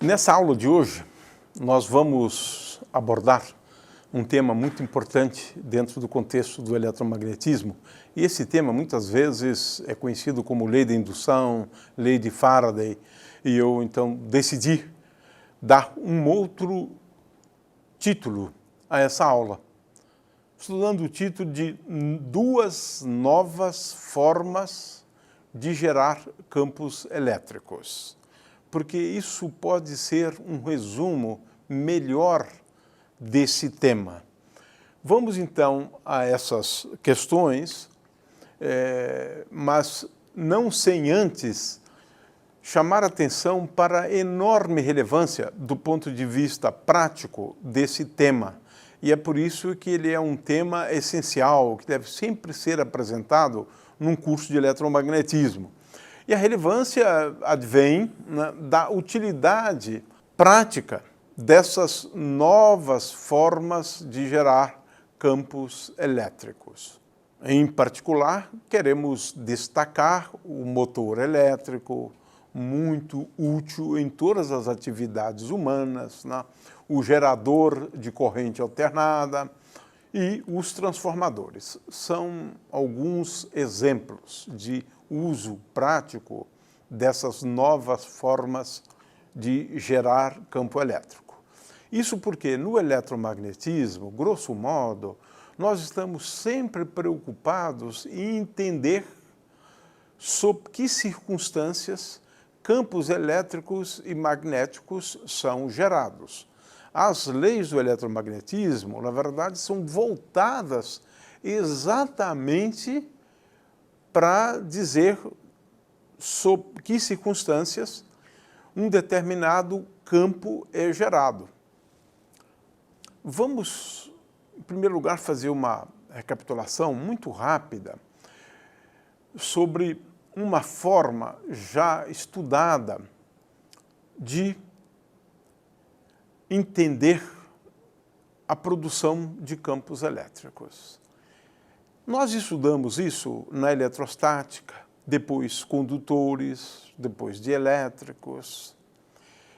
Nessa aula de hoje, nós vamos abordar um tema muito importante dentro do contexto do eletromagnetismo. E esse tema, muitas vezes, é conhecido como lei da indução, lei de Faraday. E eu, então, decidi dar um outro título a essa aula, estudando o título de duas novas formas de gerar campos elétricos, porque isso pode ser um resumo melhor desse tema. Vamos então a essas questões, mas não sem antes chamar atenção para a enorme relevância do ponto de vista prático desse tema. E é por isso que ele é um tema essencial, que deve sempre ser apresentado num curso de eletromagnetismo. E a relevância advém, né, da utilidade prática dessas novas formas de gerar campos elétricos. Em particular, queremos destacar o motor elétrico, muito útil em todas as atividades humanas, né? O gerador de corrente alternada e os transformadores. São alguns exemplos de uso prático dessas novas formas de gerar campo elétrico. Isso porque no eletromagnetismo, grosso modo, nós estamos sempre preocupados em entender sob que circunstâncias campos elétricos e magnéticos são gerados. As leis do eletromagnetismo, na verdade, são voltadas exatamente para dizer sob que circunstâncias um determinado campo é gerado. Vamos, em primeiro lugar, fazer uma recapitulação muito rápida sobre uma forma já estudada de entender a produção de campos elétricos. Nós estudamos isso na eletrostática, depois condutores, depois dielétricos.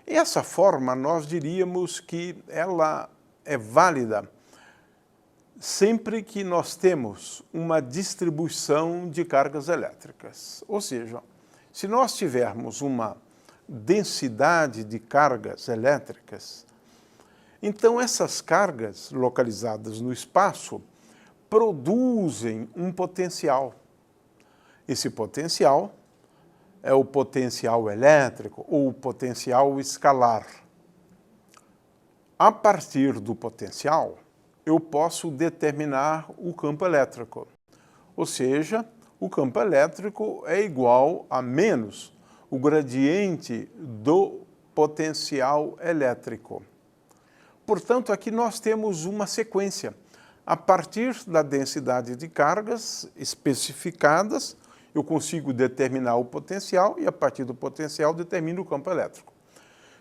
E essa forma, nós diríamos que ela é válida sempre que nós temos uma distribuição de cargas elétricas. Ou seja, se nós tivermos uma densidade de cargas elétricas, então essas cargas localizadas no espaço produzem um potencial. Esse potencial é o potencial elétrico ou o potencial escalar. A partir do potencial, eu posso determinar o campo elétrico. Ou seja, o campo elétrico é igual a menos o gradiente do potencial elétrico. Portanto, aqui nós temos uma sequência. A partir da densidade de cargas especificadas, eu consigo determinar o potencial e, a partir do potencial, determino o campo elétrico.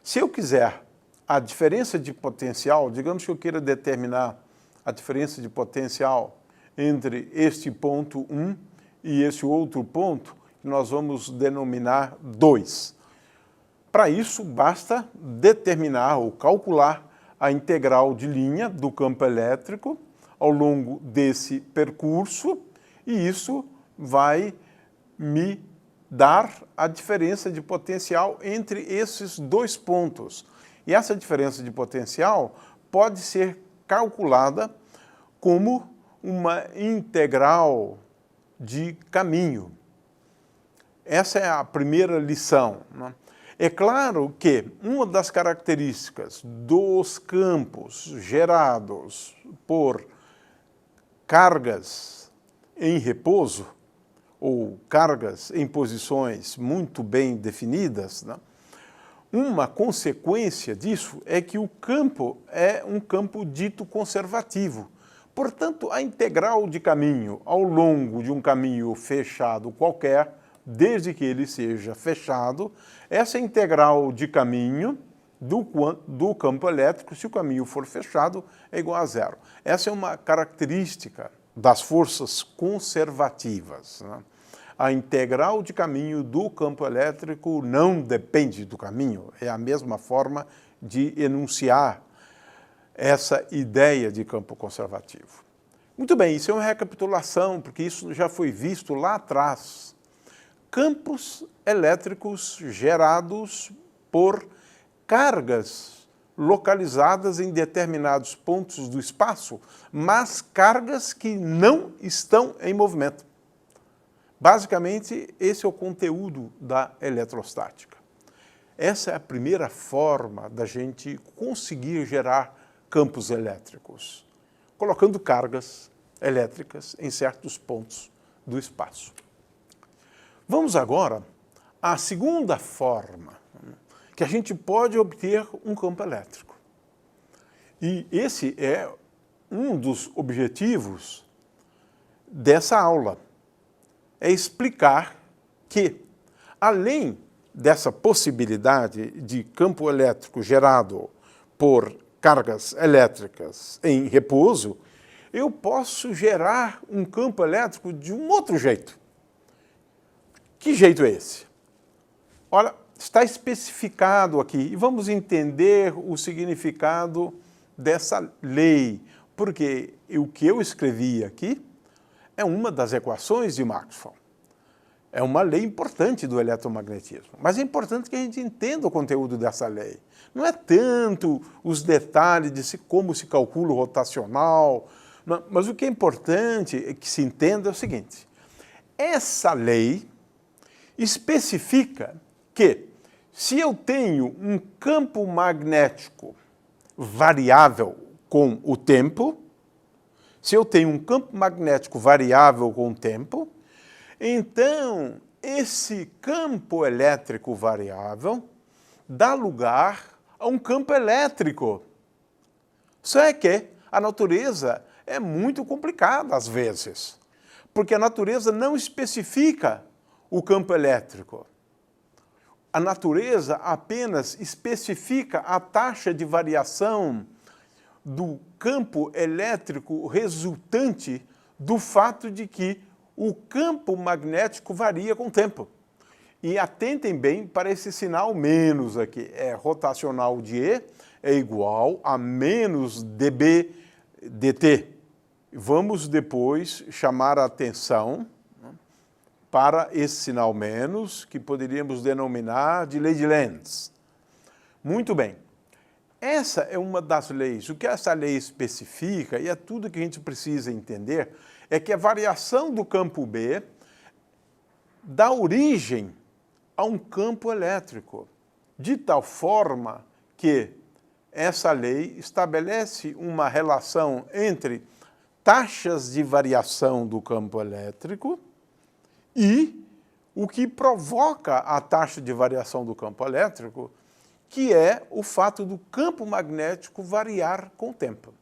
Se eu quiser a diferença de potencial, digamos que eu queira determinar a diferença de potencial entre este ponto 1 e esse outro ponto, que nós vamos denominar 2. Para isso, basta determinar ou calcular a integral de linha do campo elétrico ao longo desse percurso, e isso vai me dar a diferença de potencial entre esses dois pontos. E essa diferença de potencial pode ser calculada como uma integral de caminho. Essa é a primeira lição, né? É claro que uma das características dos campos gerados por cargas em repouso ou cargas em posições muito bem definidas, né? Uma consequência disso é que o campo é um campo dito conservativo. Portanto, a integral de caminho ao longo de um caminho fechado qualquer, desde que ele seja fechado, essa integral de caminho do campo elétrico, se o caminho for fechado, é igual a zero. Essa é uma característica das forças conservativas, né? A integral de caminho do campo elétrico não depende do caminho. É a mesma forma de enunciar essa ideia de campo conservativo. Muito bem, isso é uma recapitulação, porque isso já foi visto lá atrás. Campos elétricos gerados por cargas localizadas em determinados pontos do espaço, mas cargas que não estão em movimento. Basicamente, esse é o conteúdo da eletrostática. Essa é a primeira forma da gente conseguir gerar campos elétricos, colocando cargas elétricas em certos pontos do espaço. Vamos agora à segunda forma que a gente pode obter um campo elétrico. E esse é um dos objetivos dessa aula, é explicar que, além dessa possibilidade de campo elétrico gerado por cargas elétricas em repouso, eu posso gerar um campo elétrico de um outro jeito. Que jeito é esse? Olha, está especificado aqui e vamos entender o significado dessa lei, porque o que eu escrevi aqui é uma das equações de Maxwell. É uma lei importante do eletromagnetismo, mas é importante que a gente entenda o conteúdo dessa lei. Não é tanto os detalhes de como se calcula o rotacional, mas o que é importante é que se entenda é o seguinte: essa lei especifica que, se eu tenho um campo magnético variável com o tempo, se eu tenho um campo magnético variável com o tempo, então esse campo elétrico variável dá lugar a um campo elétrico. Só é que a natureza é muito complicada às vezes, porque a natureza não especifica o campo elétrico. A natureza apenas especifica a taxa de variação do campo elétrico resultante do fato de que o campo magnético varia com o tempo. E atentem bem para esse sinal menos aqui. Rotacional de E é igual a menos dB dt. Vamos depois chamar a atenção para esse sinal menos, que poderíamos denominar de lei de Lenz. Muito bem. Essa é uma das leis. O que essa lei especifica, e é tudo que a gente precisa entender, é que a variação do campo B dá origem a um campo elétrico, de tal forma que essa lei estabelece uma relação entre taxas de variação do campo elétrico e o que provoca a taxa de variação do campo elétrico, que é o fato do campo magnético variar com o tempo.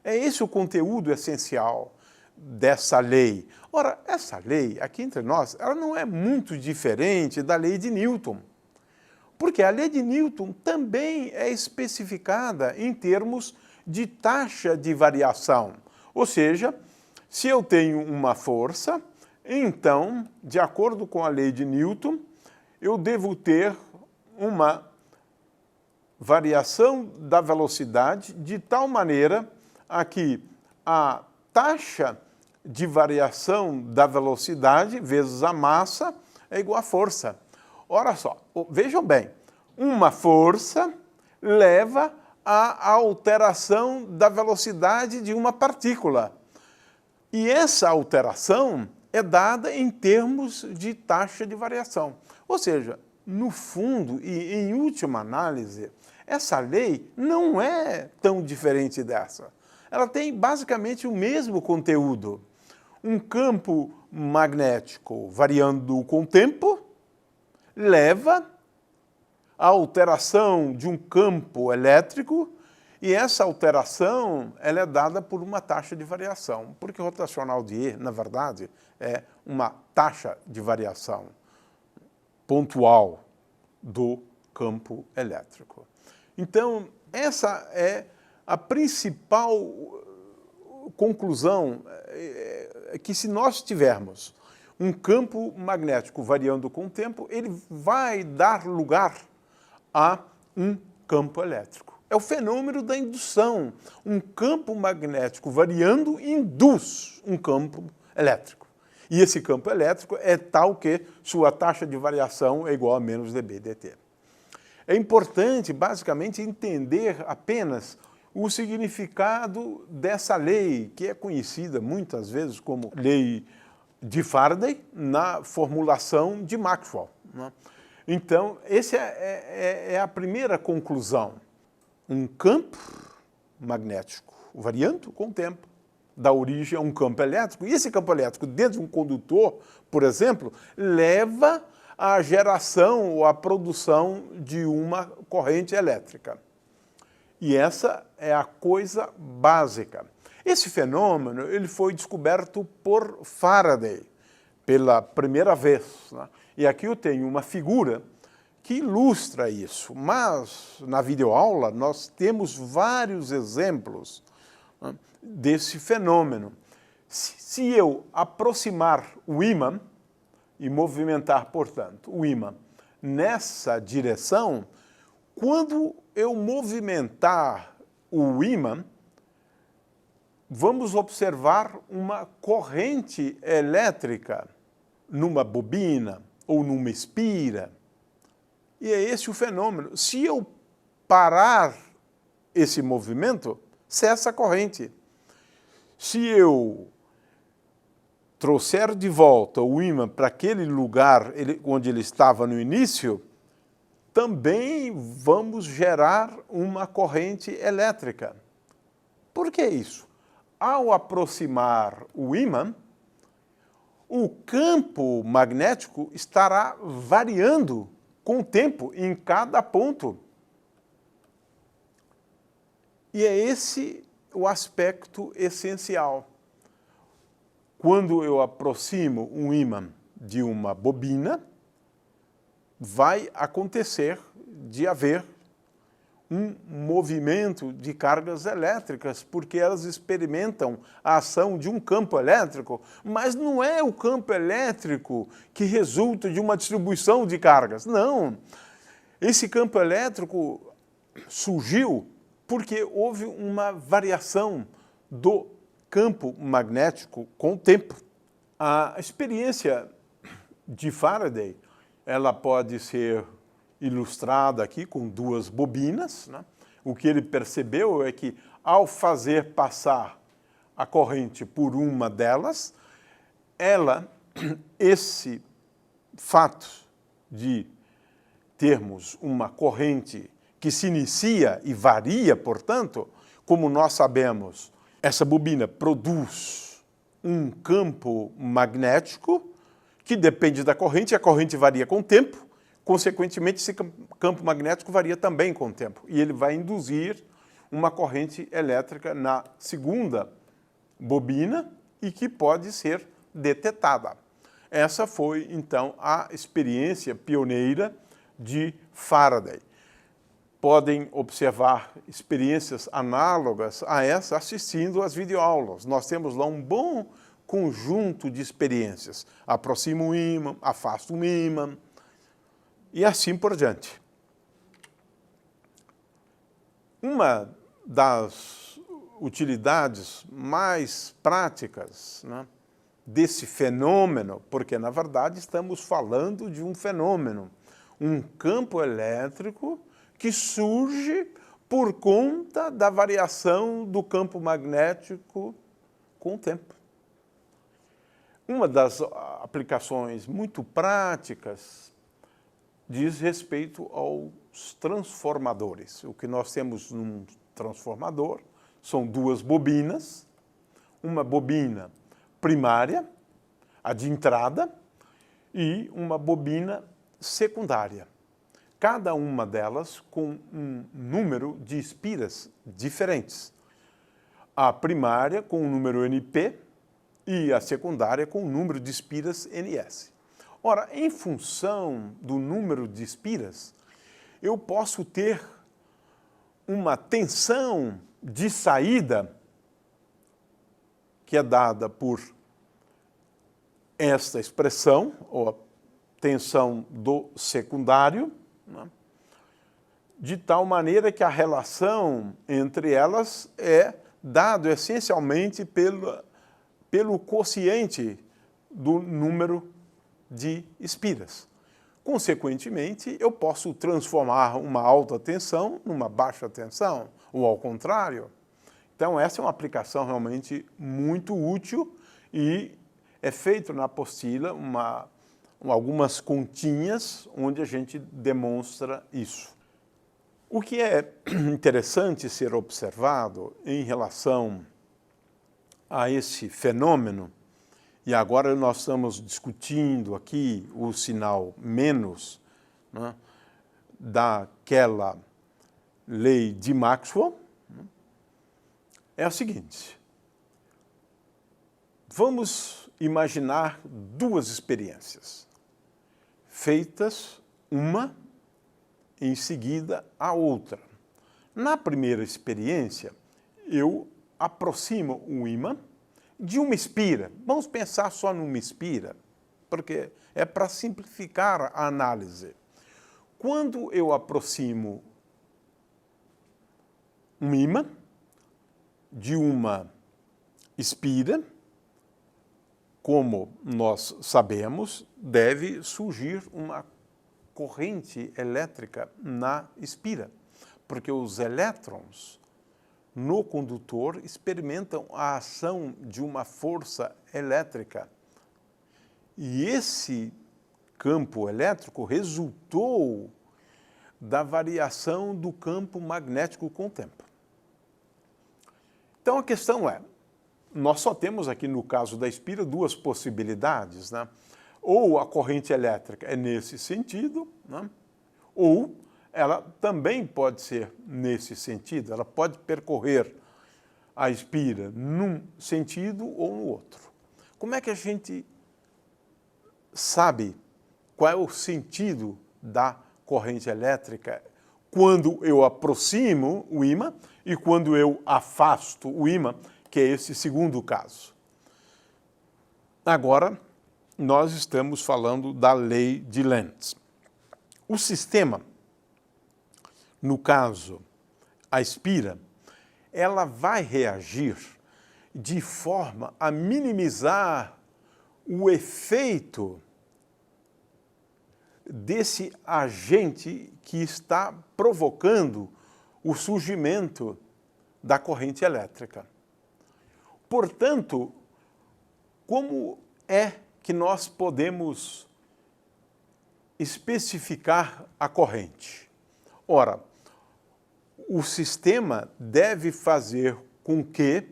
É esse o conteúdo essencial dessa lei. Ora, essa lei, aqui entre nós, ela não é muito diferente da lei de Newton, porque a lei de Newton também é especificada em termos de taxa de variação. Ou seja, se eu tenho uma força, então, de acordo com a lei de Newton, eu devo ter uma variação da velocidade de tal maneira a que a taxa de variação da velocidade vezes a massa é igual à força. Ora só, vejam bem, uma força leva à alteração da velocidade de uma partícula. E essa alteração é dada em termos de taxa de variação. Ou seja, no fundo e em última análise, essa lei não é tão diferente dessa. Ela tem basicamente o mesmo conteúdo. Um campo magnético variando com o tempo leva à alteração de um campo elétrico, e essa alteração ela é dada por uma taxa de variação, porque o rotacional de E, na verdade, é uma taxa de variação pontual do campo elétrico. Então, essa é a principal conclusão, que se nós tivermos um campo magnético variando com o tempo, ele vai dar lugar a um campo elétrico. É o fenômeno da indução. Um campo magnético variando induz um campo elétrico. E esse campo elétrico é tal que sua taxa de variação é igual a menos dB dt. É importante, basicamente, entender apenas o significado dessa lei, que é conhecida muitas vezes como lei de Faraday, na formulação de Maxwell, né? Então, essa é a primeira conclusão. Um campo magnético variando com o tempo dá origem a um campo elétrico, e esse campo elétrico, dentro de um condutor, por exemplo, leva à geração ou à produção de uma corrente elétrica. E essa é a coisa básica. Esse fenômeno ele foi descoberto por Faraday pela primeira vez, né? E aqui eu tenho uma figura que ilustra isso, mas na videoaula nós temos vários exemplos, né, desse fenômeno. Se eu aproximar o ímã e movimentar, portanto, o ímã nessa direção, quando eu movimentar o ímã, vamos observar uma corrente elétrica numa bobina ou numa espira. E é esse o fenômeno. Se eu parar esse movimento, cessa a corrente. Se eu trouxer de volta o ímã para aquele lugar onde ele estava no início, também vamos gerar uma corrente elétrica. Por que isso? Ao aproximar o ímã, o campo magnético estará variando com o tempo em cada ponto. E é esse o aspecto essencial. Quando eu aproximo um ímã de uma bobina, vai acontecer de haver um movimento de cargas elétricas, porque elas experimentam a ação de um campo elétrico, mas não é o campo elétrico que resulta de uma distribuição de cargas. Não. Esse campo elétrico surgiu porque houve uma variação do campo magnético com o tempo. A experiência de Faraday, ela pode ser ilustrada aqui com duas bobinas, né? O que ele percebeu é que, ao fazer passar a corrente por uma delas, esse fato de termos uma corrente que se inicia e varia, portanto, como nós sabemos, essa bobina produz um campo magnético que depende da corrente, e a corrente varia com o tempo, consequentemente, esse campo magnético varia também com o tempo, e ele vai induzir uma corrente elétrica na segunda bobina e que pode ser detetada. Essa foi, então, a experiência pioneira de Faraday. Podem observar experiências análogas a essa assistindo às videoaulas. Nós temos lá um bom conjunto de experiências. Aproximo o ímã, afasto o ímã, e assim por diante. Uma das utilidades mais práticas, né, desse fenômeno, porque na verdade estamos falando de um fenômeno, um campo elétrico que surge por conta da variação do campo magnético com o tempo. Uma das aplicações muito práticas diz respeito aos transformadores. O que nós temos num transformador são duas bobinas, uma bobina primária, a de entrada, e uma bobina secundária. Cada uma delas com um número de espiras diferentes. A primária com o número NP e a secundária com o número de espiras NS. Ora, em função do número de espiras, eu posso ter uma tensão de saída que é dada por esta expressão, ou a tensão do secundário, né, de tal maneira que a relação entre elas é dado essencialmente pelo quociente do número de espiras. Consequentemente, eu posso transformar uma alta tensão numa baixa tensão, ou ao contrário. Então, essa é uma aplicação realmente muito útil e é feito na apostila algumas continhas onde a gente demonstra isso. O que é interessante ser observado em relação a esse fenômeno, e agora nós estamos discutindo aqui o sinal menos, né, daquela lei de Maxwell, é o seguinte: vamos imaginar duas experiências, feitas uma em seguida a outra. Na primeira experiência, eu aproximo um ímã de uma espira. Vamos pensar só numa espira, porque é para simplificar a análise. Quando eu aproximo um ímã de uma espira, como nós sabemos, deve surgir uma corrente elétrica na espira, porque os elétrons no condutor experimentam a ação de uma força elétrica. E esse campo elétrico resultou da variação do campo magnético com o tempo. Então a questão é, nós só temos aqui no caso da espira duas possibilidades, né? Ou a corrente elétrica é nesse sentido, né? Ou ela também pode ser nesse sentido, ela pode percorrer a espira num sentido ou no outro. Como é que a gente sabe qual é o sentido da corrente elétrica quando eu aproximo o ímã e quando eu afasto o ímã, que é esse segundo caso? Agora, nós estamos falando da lei de Lenz. O sistema, no caso, a espira, ela vai reagir de forma a minimizar o efeito desse agente que está provocando o surgimento da corrente elétrica. Portanto, como é que nós podemos especificar a corrente? Ora, o sistema deve fazer com que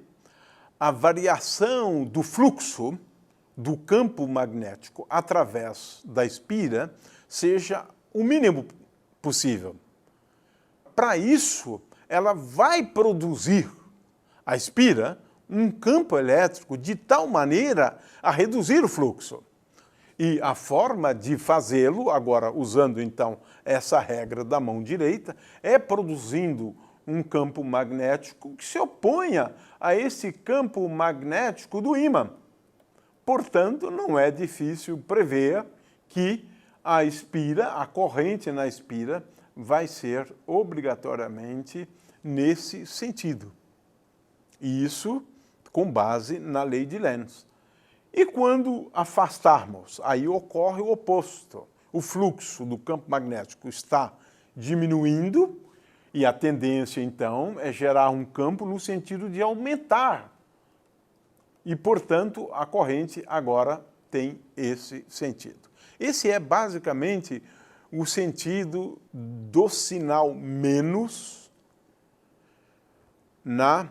a variação do fluxo do campo magnético através da espira seja o mínimo possível. Para isso, ela vai produzir, a espira, um campo elétrico de tal maneira a reduzir o fluxo. E a forma de fazê-lo, agora usando então essa regra da mão direita, é produzindo um campo magnético que se oponha a esse campo magnético do ímã. Portanto, não é difícil prever que a espira, a corrente na espira, vai ser obrigatoriamente nesse sentido. E isso com base na lei de Lenz. E quando afastarmos, aí ocorre o oposto. O fluxo do campo magnético está diminuindo e a tendência, então, é gerar um campo no sentido de aumentar. E, portanto, a corrente agora tem esse sentido. Esse é basicamente o sentido do sinal menos na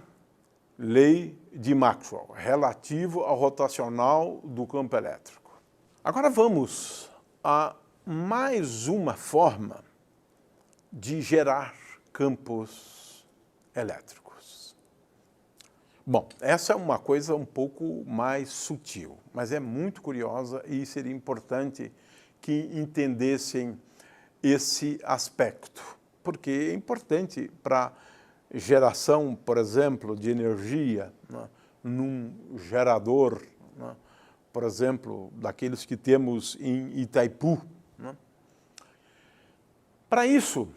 lei de Maxwell, relativo ao rotacional do campo elétrico. Agora vamos a mais uma forma de gerar campos elétricos. Bom, essa é uma coisa um pouco mais sutil, mas é muito curiosa e seria importante que entendessem esse aspecto, porque é importante para geração, por exemplo, de energia, né, num gerador, né, por exemplo, daqueles que temos em Itaipu, né? Para isso,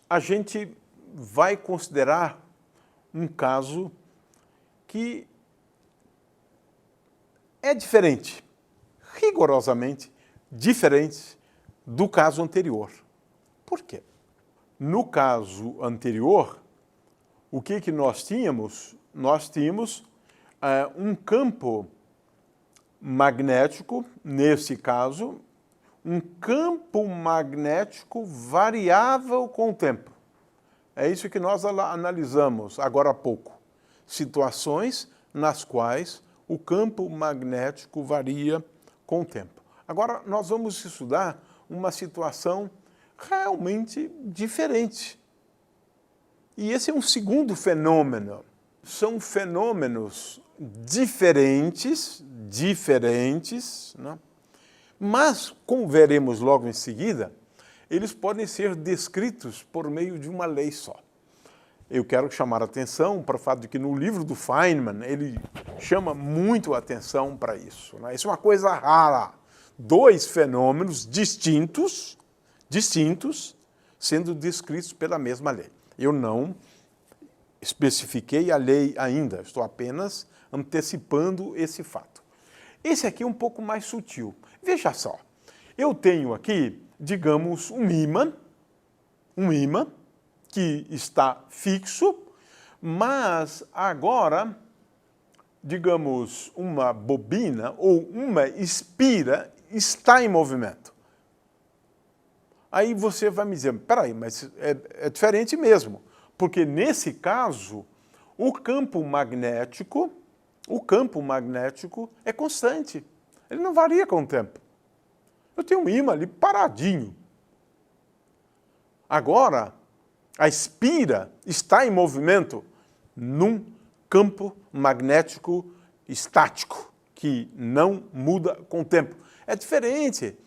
a gente vai considerar um caso que é diferente, rigorosamente diferente do caso anterior. Por quê? No caso anterior, o que nós tínhamos? Nós tínhamos um campo magnético, nesse caso, um campo magnético variável com o tempo. É isso que nós analisamos agora há pouco. Situações nas quais o campo magnético varia com o tempo. Agora, nós vamos estudar uma situação realmente diferente. E esse é um segundo fenômeno. São fenômenos diferentes, né? Mas, como veremos logo em seguida, eles podem ser descritos por meio de uma lei só. Eu quero chamar a atenção para o fato de que no livro do Feynman, ele chama muito a atenção para isso, né? Isso é uma coisa rara. Dois fenômenos distintos, sendo descritos pela mesma lei. Eu não especifiquei a lei ainda, estou apenas antecipando esse fato. Esse aqui é um pouco mais sutil. Veja só, eu tenho aqui, digamos, um ímã que está fixo, mas agora, digamos, uma bobina ou uma espira está em movimento. Aí você vai me dizer, peraí, mas é diferente mesmo, porque nesse caso, o campo magnético é constante, ele não varia com o tempo. Eu tenho um ímã ali paradinho. Agora, a espira está em movimento num campo magnético estático, que não muda com o tempo. É diferente.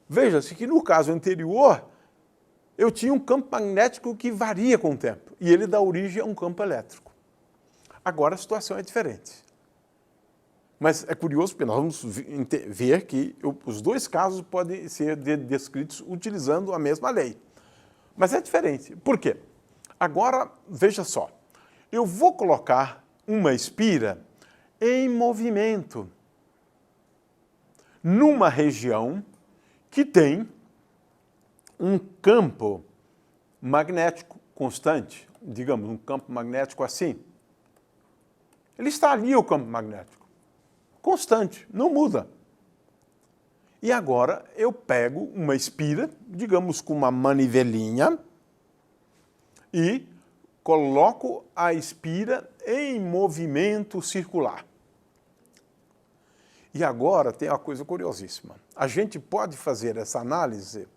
Veja-se que no caso anterior, eu tinha um campo magnético que varia com o tempo, e ele dá origem a um campo elétrico. Agora a situação é diferente. Mas é curioso porque nós vamos ver que os dois casos podem ser descritos utilizando a mesma lei. Mas é diferente. Por quê? Agora, veja só. Eu vou colocar uma espira em movimento numa região que tem um campo magnético constante, digamos, um campo magnético assim. Ele está ali, o campo magnético, constante, não muda. E agora eu pego uma espira, digamos com uma manivelinha, e coloco a espira em movimento circular. E agora tem uma coisa curiosíssima. A gente pode fazer essa análise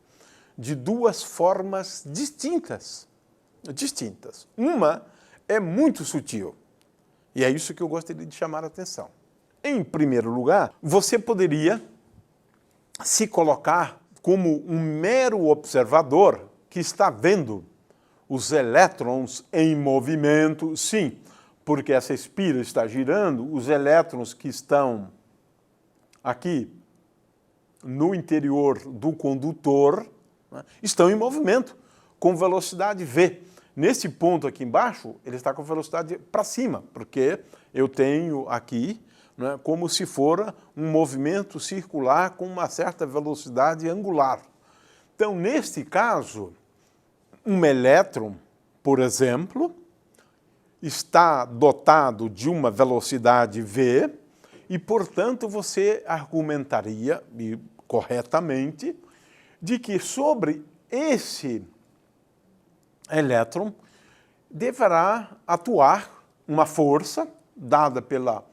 de duas formas distintas. Uma é muito sutil, e é isso que eu gostaria de chamar a atenção. Em primeiro lugar, você poderia se colocar como um mero observador que está vendo os elétrons em movimento, sim, porque essa espira está girando, os elétrons que estão aqui no interior do condutor, né, estão em movimento com velocidade v. Nesse ponto aqui embaixo, ele está com velocidade para cima, porque eu tenho aqui, né, como se for um movimento circular com uma certa velocidade angular. Então, neste caso, um elétron, por exemplo, está dotado de uma velocidade v e, portanto, você argumentaria, e corretamente, de que sobre esse elétron deverá atuar uma força dada pela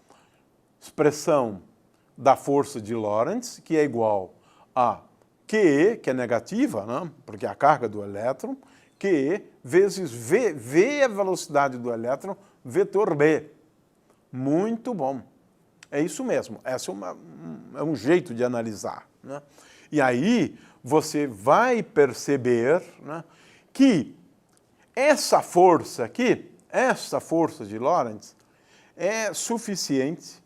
expressão da força de Lorentz, que é igual a QE, que é negativa, né? Porque é a carga do elétron, QE vezes V. V é a velocidade do elétron, vetor B. Muito bom. É isso mesmo. Esse é um jeito de analisar, né? E aí você vai perceber, né, que essa força aqui, essa força de Lorentz, é suficiente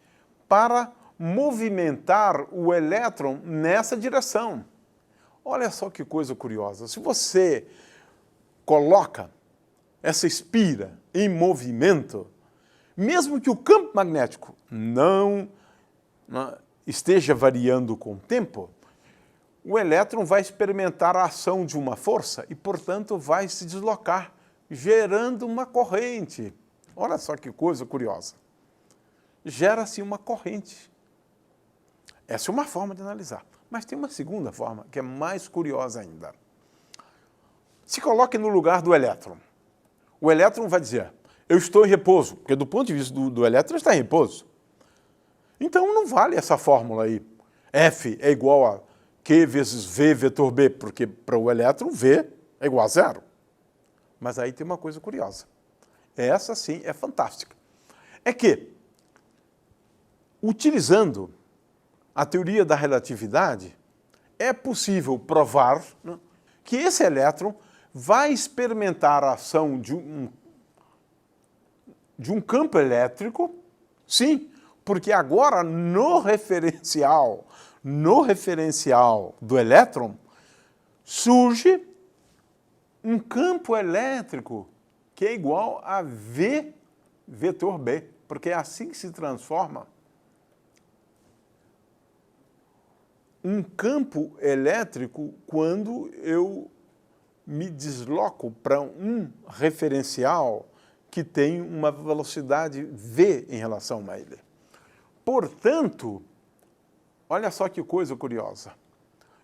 para movimentar o elétron nessa direção. Olha só que coisa curiosa. Se você coloca essa espira em movimento, mesmo que o campo magnético não esteja variando com o tempo, o elétron vai experimentar a ação de uma força e, portanto, vai se deslocar, gerando uma corrente. Olha só que coisa curiosa. Gera-se uma corrente. Essa é uma forma de analisar. Mas tem uma segunda forma, que é mais curiosa ainda. Se coloque no lugar do elétron. O elétron vai dizer, eu estou em repouso, porque do ponto de vista do elétron está em repouso. Então não vale essa fórmula aí. F é igual a Q vezes V vetor B, porque para o elétron V é igual a zero. Mas aí tem uma coisa curiosa. Essa sim é fantástica. É que, utilizando a teoria da relatividade, é possível provar, né, que esse elétron vai experimentar a ação de um campo elétrico, sim, porque agora no referencial do elétron surge um campo elétrico que é igual a V vetor B, porque é assim que se transforma um campo elétrico quando eu me desloco para um referencial que tem uma velocidade v em relação a ele. Portanto, olha só que coisa curiosa.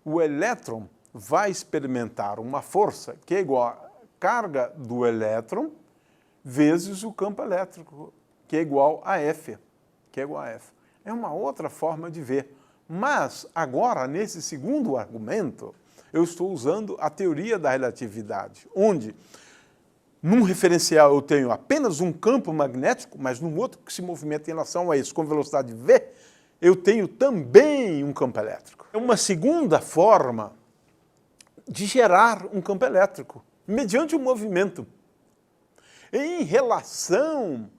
O elétron vai experimentar uma força que é igual à carga do elétron vezes o campo elétrico, que é igual a F. É uma outra forma de ver. Mas, agora, nesse segundo argumento, eu estou usando a teoria da relatividade, onde, num referencial, eu tenho apenas um campo magnético, mas num outro que se movimenta em relação a isso com velocidade v, eu tenho também um campo elétrico. É uma segunda forma de gerar um campo elétrico, mediante um movimento, em relação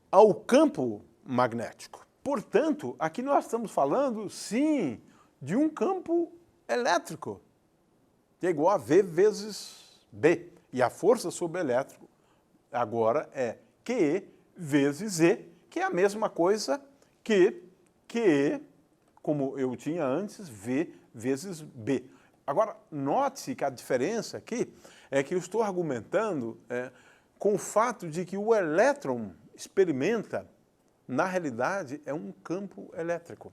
ao campo magnético. Portanto, aqui nós estamos falando, sim, de um campo elétrico, que é igual a V vezes B. E a força sobre o elétrico agora é QE vezes E, que é a mesma coisa que QE, como eu tinha antes, V vezes B. Agora, note-se que a diferença aqui é que eu estou argumentando com o fato de que o elétron experimenta, na realidade, é um campo elétrico,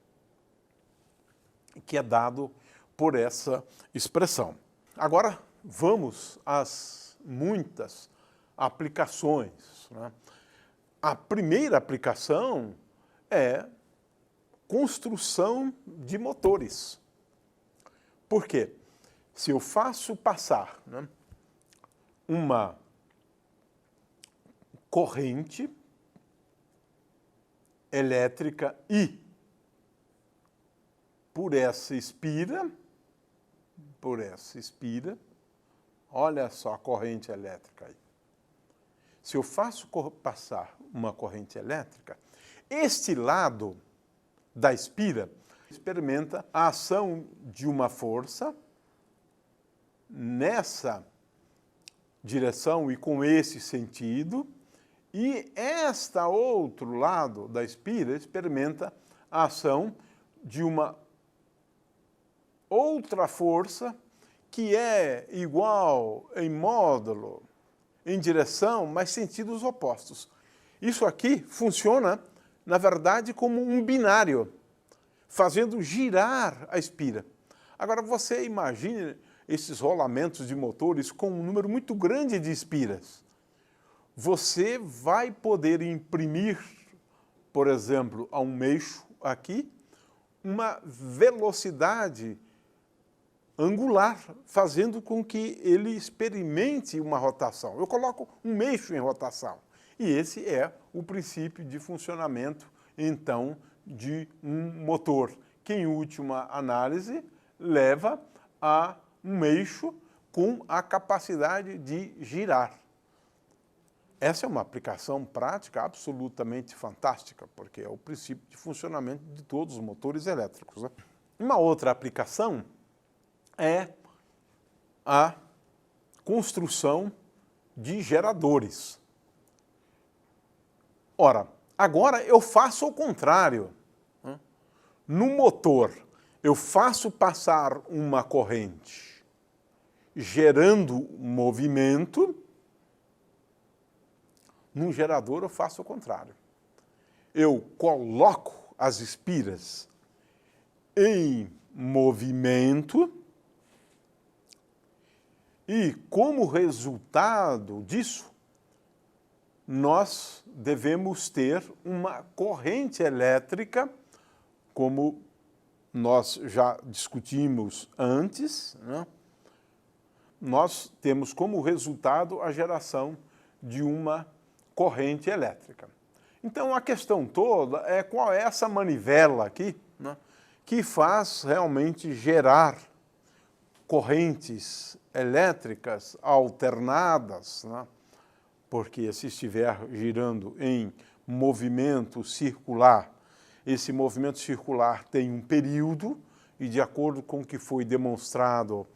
que é dado por essa expressão. Agora, vamos às muitas aplicações, né? A primeira aplicação é construção de motores. Por quê? Se eu faço passar, né, uma corrente elétrica I por essa espira, olha só a corrente elétrica aí. Se eu faço passar uma corrente elétrica, este lado da espira experimenta a ação de uma força nessa direção e com esse sentido, e este outro lado da espira experimenta a ação de uma outra força que é igual em módulo, em direção, mas sentidos opostos. Isso aqui funciona, na verdade, como um binário, fazendo girar a espira. Agora, você imagine esses rolamentos de motores com um número muito grande de espiras. Você vai poder imprimir, por exemplo, a um eixo aqui, uma velocidade angular, fazendo com que ele experimente uma rotação. Eu coloco um eixo em rotação. E esse é o princípio de funcionamento, então, de um motor, que, em última análise, leva a um eixo com a capacidade de girar. Essa é uma aplicação prática absolutamente fantástica, porque é o princípio de funcionamento de todos os motores elétricos, né? Uma outra aplicação é a construção de geradores. Ora, agora eu faço o contrário. No motor, eu faço passar uma corrente gerando movimento. No gerador, eu faço o contrário. Eu coloco as espiras em movimento e, como resultado disso, nós devemos ter uma corrente elétrica, como nós já discutimos antes, né? Nós temos como resultado a geração de uma corrente elétrica. Então, a questão toda é qual é essa manivela aqui, né, que faz realmente gerar correntes elétricas alternadas, né, porque se estiver girando em movimento circular, esse movimento circular tem um período, e de acordo com o que foi demonstrado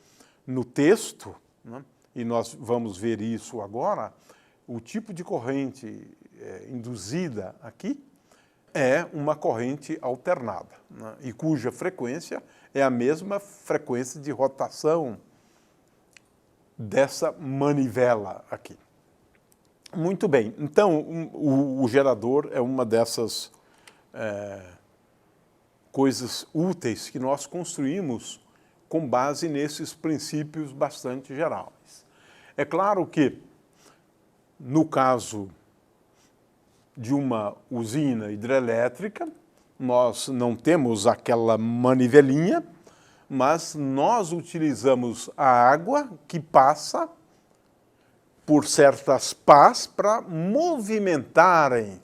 no texto, né, e nós vamos ver isso agora, o tipo de corrente induzida aqui é uma corrente alternada, né, e cuja frequência é a mesma frequência de rotação dessa manivela aqui. Muito bem, então o gerador é uma dessas coisas úteis que nós construímos com base nesses princípios bastante gerais. É claro que, no caso de uma usina hidrelétrica, nós não temos aquela manivelinha, mas nós utilizamos a água que passa por certas pás para movimentarem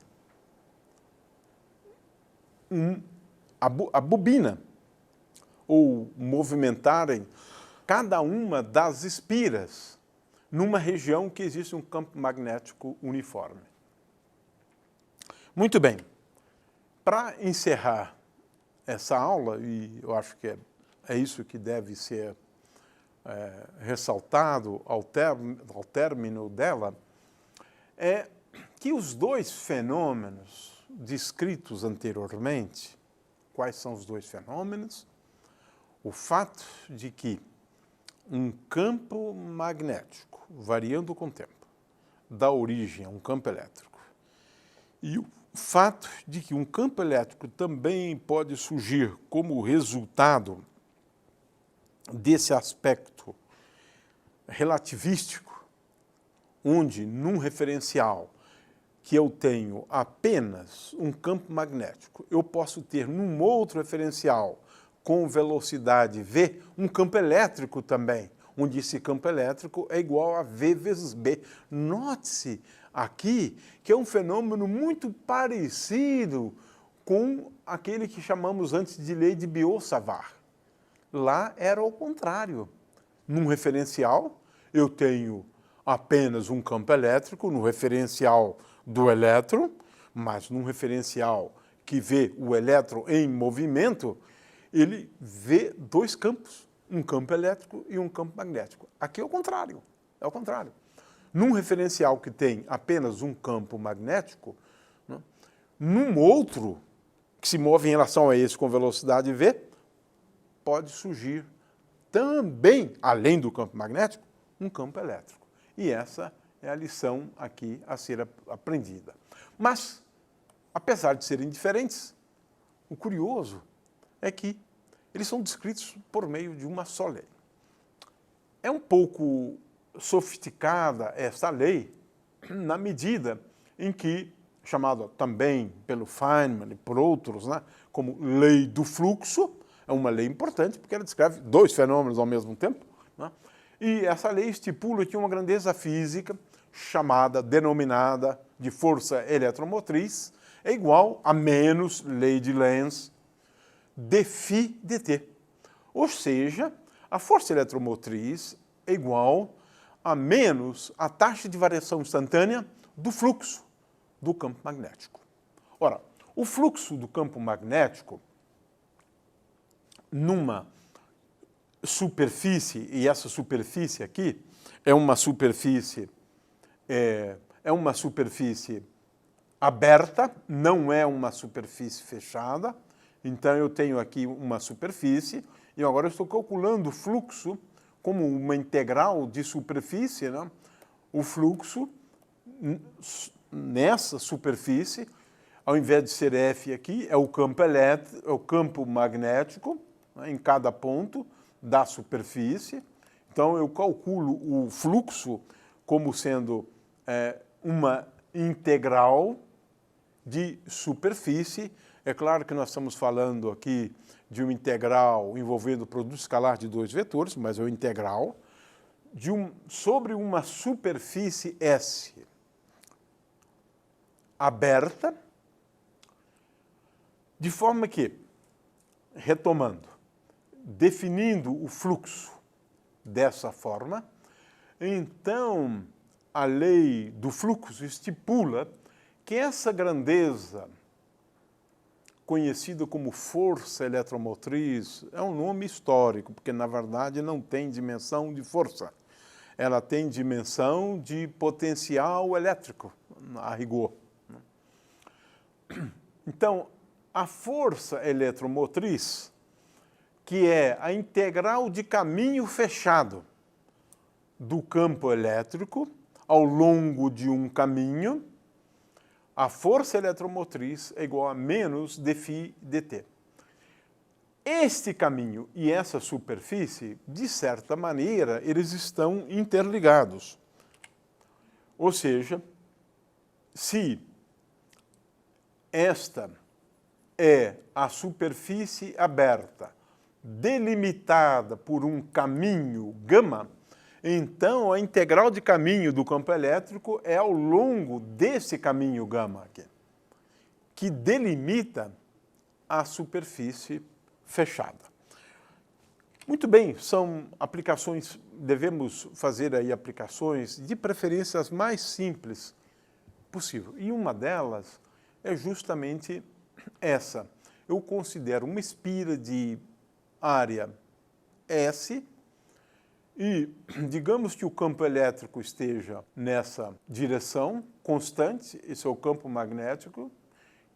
a bobina, ou movimentarem cada uma das espiras numa região que existe um campo magnético uniforme. Muito bem, para encerrar essa aula, e eu acho que é isso que deve ser ressaltado ao término dela, é que os dois fenômenos descritos anteriormente, quais são os dois fenômenos? O fato de que um campo magnético, variando com o tempo, dá origem a um campo elétrico, e o fato de que um campo elétrico também pode surgir como resultado desse aspecto relativístico, onde num referencial que eu tenho apenas um campo magnético, eu posso ter num outro referencial com velocidade v um campo elétrico também, onde esse campo elétrico é igual a v vezes b. Note-se aqui que é um fenômeno muito parecido com aquele que chamamos antes de lei de Biot-Savart. Lá era o contrário. Num referencial, eu tenho apenas um campo elétrico, no referencial do elétron, mas num referencial que vê o elétron em movimento, ele vê dois campos, um campo elétrico e um campo magnético. Aqui é o contrário, é o contrário. Num referencial que tem apenas um campo magnético, né, num outro que se move em relação a esse com velocidade v, pode surgir também, além do campo magnético, um campo elétrico. E essa é a lição aqui a ser aprendida. Mas, apesar de serem diferentes, o curioso é que eles são descritos por meio de uma só lei. É um pouco sofisticada essa lei na medida em que, chamada também pelo Feynman e por outros, né, como lei do fluxo, é uma lei importante porque ela descreve dois fenômenos ao mesmo tempo, né, e essa lei estipula que uma grandeza física chamada, denominada de força eletromotriz é igual a menos lei de Lenz dφ dt. Ou seja, a força eletromotriz é igual a menos a taxa de variação instantânea do fluxo do campo magnético. Ora, o fluxo do campo magnético numa superfície, e essa superfície aqui é uma superfície aberta, não é uma superfície fechada. Então, eu tenho aqui uma superfície e agora eu estou calculando o fluxo como uma integral de superfície, né? O fluxo nessa superfície, ao invés de ser F aqui, é o campo elétrico, é o campo magnético, né, em cada ponto da superfície. Então, eu calculo o fluxo como sendo uma integral de superfície. É claro que nós estamos falando aqui de uma integral envolvendo o produto escalar de dois vetores, mas é uma integral sobre uma superfície S aberta, de forma que, retomando, definindo o fluxo dessa forma, então a lei do fluxo estipula que essa grandeza, conhecida como força eletromotriz, é um nome histórico, porque na verdade não tem dimensão de força. Ela tem dimensão de potencial elétrico, a rigor. Então, a força eletromotriz, que é a integral de caminho fechado do campo elétrico ao longo de um caminho, a força eletromotriz é igual a menos dφ dt. Este caminho e essa superfície, de certa maneira, eles estão interligados. Ou seja, se esta é a superfície aberta, delimitada por um caminho gama, então a integral de caminho do campo elétrico é ao longo desse caminho gama aqui, que delimita a superfície fechada. Muito bem, são aplicações, devemos fazer aí aplicações de preferência as mais simples possível. E uma delas é justamente essa. Eu considero uma espira de área S e digamos que o campo elétrico esteja nessa direção constante, esse é o campo magnético,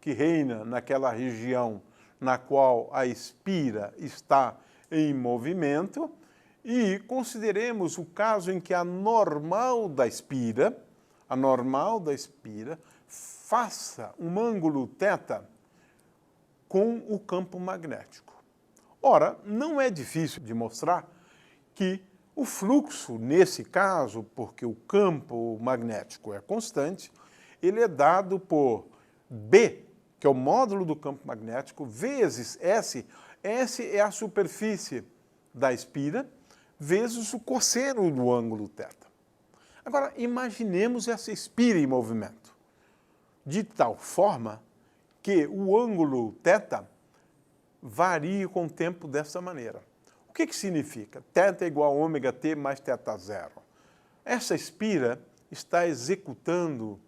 que reina naquela região na qual a espira está em movimento, e consideremos o caso em que a normal da espira faça um ângulo θ com o campo magnético. Ora, não é difícil de mostrar que o fluxo, nesse caso, porque o campo magnético é constante, ele é dado por B, que é o módulo do campo magnético, vezes S. S é a superfície da espira, vezes o cosseno do ângulo θ. Agora, imaginemos essa espira em movimento, de tal forma que o ângulo θ varie com o tempo dessa maneira. O que significa? θ é igual a ômega-t mais θ0. Essa espira está executando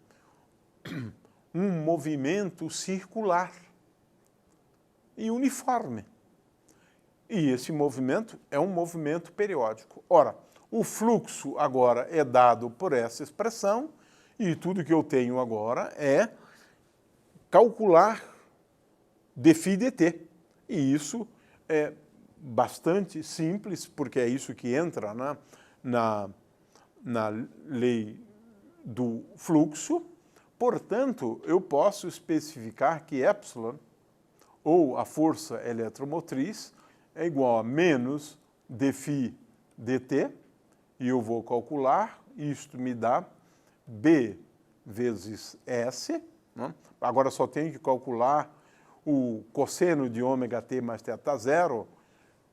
um movimento circular e uniforme. E esse movimento é um movimento periódico. Ora, o fluxo agora é dado por essa expressão e tudo que eu tenho agora é calcular dφ dt. E isso é bastante simples, porque é isso que entra na lei do fluxo. Portanto, eu posso especificar que epsilon, ou a força eletromotriz, é igual a menos dφ dt, e eu vou calcular, isto me dá B vezes S, né? Agora só tenho que calcular o cosseno de ômega-t mais θ0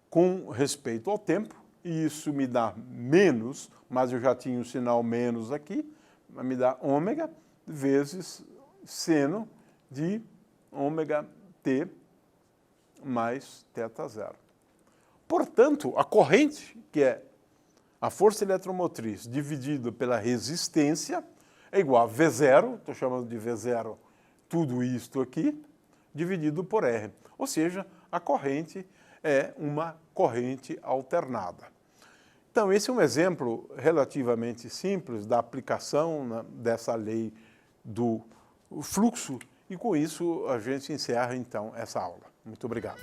com respeito ao tempo, e isso me dá menos, mas eu já tinha o sinal menos aqui, me dá ômega vezes seno de ômega-t mais θ0. Portanto, a corrente, que é a força eletromotriz dividida pela resistência, é igual a V0, estou chamando de V0 tudo isto aqui, dividido por R. Ou seja, a corrente é uma corrente alternada. Então, esse é um exemplo relativamente simples da aplicação dessa lei do fluxo, e com isso a gente encerra então essa aula. Muito obrigado.